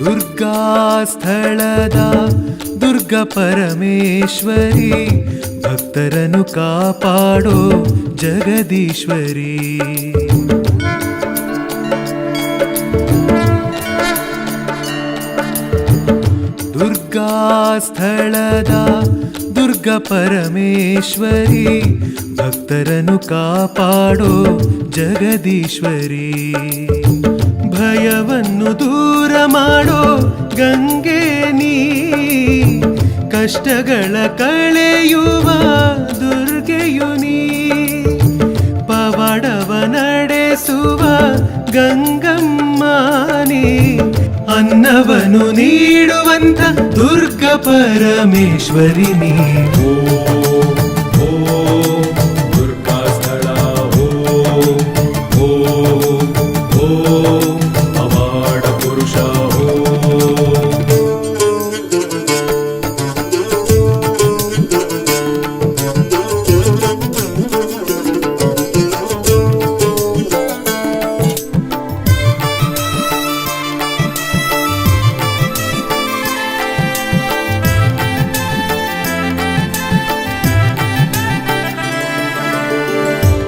ದುರ್ಗಾ ಸ್ಥಳದ ದುರ್ಗ ಪರಮೇಶ್ವರಿ, ಭಕ್ತರನ್ನು ಕಾಪಾಡೋ ಜಗದೀಶ್ವರಿ. ದುರ್ಗಾ ಸ್ಥಳದ ದುರ್ಗ ಪರಮೇಶ್ವರಿ, ಭಕ್ತರನ್ನು ಕಾಪಾಡೋ ಜಗದೀಶ್ವರಿ. ಭಯವನ್ನು ದೂರ ಮಾಡೋ ಗಂಗೆ ನೀ, ಕಷ್ಟಗಳ ಕಳೆಯುವ ದುರ್ಗೆಯು ನೀ. ಪವಾಡವ ನಡೆಸುವ ಗಂಗಮ್ಮ ನೀ, ಅನ್ನವನ್ನು ನೀಡುವಂತ ದುರ್ಗ ಪರಮೇಶ್ವರಿ ನೀ. ದುರ್ಗಾ ಸ್ಥಳ ಪವಾಡ ಪುರುಷ.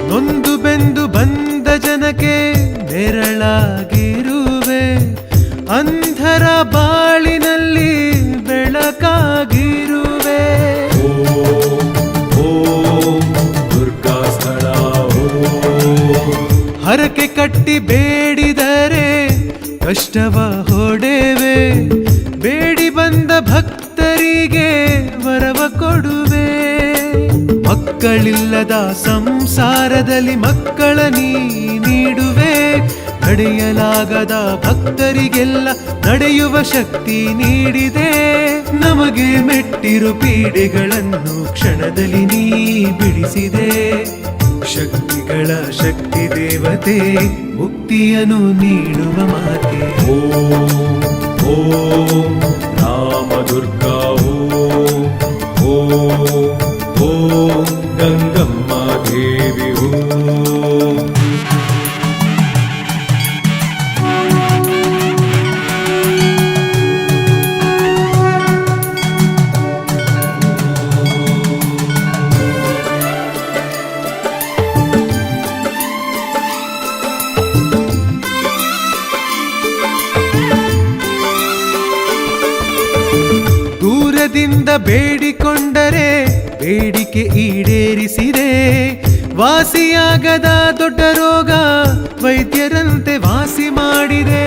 ನೊಂದು ಬೆಂದು ಬಂದ ಜನಕ್ಕೆ ನೆರಳಾಗಿರುವೆ, ಅಂಧರ ಬಾಳಿನಲ್ಲಿ ಬೆಳಕಾಗಿರುವೆ. ದುರ್ಗಾ ಸ್ಥಳ ಹರಕೆ ಕಟ್ಟಿ ಬೇಡಿದರೆ ಕಷ್ಟವ ಹೊಡೆವೆ, ಬೇಡಿ ಬಂದ ಭಕ್ತರಿಗೆ ವರವ ಕೊಡುವೆ. ಮಕ್ಕಳಿಲ್ಲದ ಸಂಸಾರದಲ್ಲಿ ಮಕ್ಕಳ ನೀಡುವೆ, ನಡೆಯಲಾಗದ ಭಕ್ತರಿಗೆಲ್ಲ ನಡೆಯುವ ಶಕ್ತಿ ನೀಡಿದೆ. ನಮಗೆ ಮೆಟ್ಟಿರು ಪೀಡೆಗಳನ್ನು ಕ್ಷಣದಲ್ಲಿ ನೀ ಬಿಡಿಸಿದೆ. ಶಕ್ತಿಗಳ ಶಕ್ತಿ ದೇವತೆ, ಮುಕ್ತಿಯನ್ನು ನೀಡುವ ಮಾತೆ. ಓಂ ರಾಮ ದುರ್ಗಾ ಓಂ ಗಂಗಮ್ಮ ದೇವಿ ಓಂ. ದೂರದಿಂದ ಬೇಡಿಕೊಂಡರೆ ಬೇಡಿಕೆ ಈಡೇರಿಸಿದೆ. ವಾಸಿಯಾಗದ ದೊಡ್ಡ ರೋಗ ವೈದ್ಯರಂತೆ ವಾಸಿ ಮಾಡಿದೆ.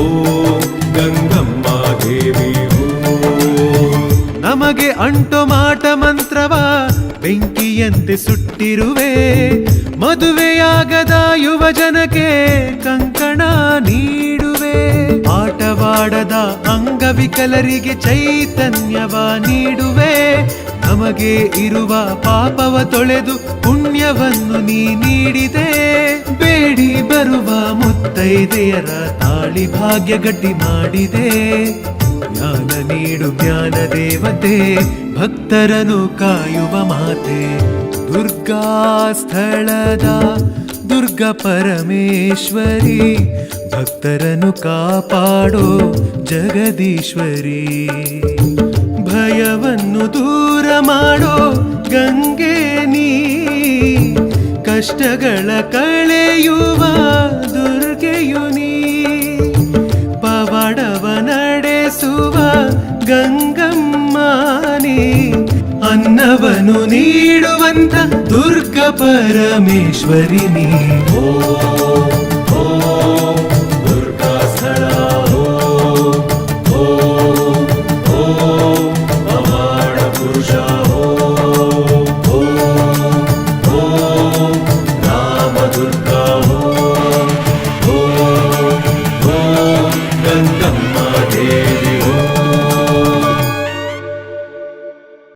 ಓಂ ಗಂಗಮ್ಮ ದೇವಿ ನಮಗೆ ಅಂಟೋ ಮಾಟ ಮಂತ್ರವ ಬೆಂಕಿಯಂತೆ ಸುಟ್ಟಿರುವೆ. ಮದುವೆಯಾಗದ ಯುವ ಜನಕ್ಕೆ ಕಂಕಣ ನೀಡುವೆ. ಆಟವಾಡದ ಅಂಗವಿಕಲರಿಗೆ ಚೈತನ್ಯವ ನೀಡುವೆ. ನಮಗೆ ಇರುವ ಪಾಪವ ತೊಳೆದು ಪುಣ್ಯವನ್ನು ನೀ ನೀಡಿದೆ. ಬೇಡಿ ಬರುವ ಮುತ್ತೈದೆಯರ ತಾಳಿ ಭಾಗ್ಯ ಗಟ್ಟಿ ಮಾಡಿದೆ. ಜ್ಞಾನ ನೀಡು ಜ್ಞಾನ ದೇವತೆ, ಭಕ್ತರನ್ನು ಕಾಯುವ ಮಾತೆ. ದುರ್ಗಾ ಸ್ಥಳದ ದುರ್ಗ ಪರಮೇಶ್ವರಿ, ಭಕ್ತರನ್ನು ಕಾಪಾಡೋ ಜಗದೀಶ್ವರಿ. ಭಯವನ್ನು ದೂರ ಮಾಡೋ ಗಂಗೆ ನೀ, ಕಷ್ಟಗಳ ಕಳೆಯುವ ದುರ್ಗೆಯು ನೀ. ಪವಾಡವ ನಡೆಸುವ ಗಂಗಮ್ಮ ನೀ, ಅನ್ನವನ್ನು ನೀಡುವಂತ ದುರ್ಗ ಪರಮೇಶ್ವರಿ ನೀ. ದುರ್ಗಾ ಸ್ಥಳ ಪವಾಡ ಪುರುಷ. ರಾಮ ದುರ್ಗಾ ಗಂಗಮ್ಮ ದೇವಿ.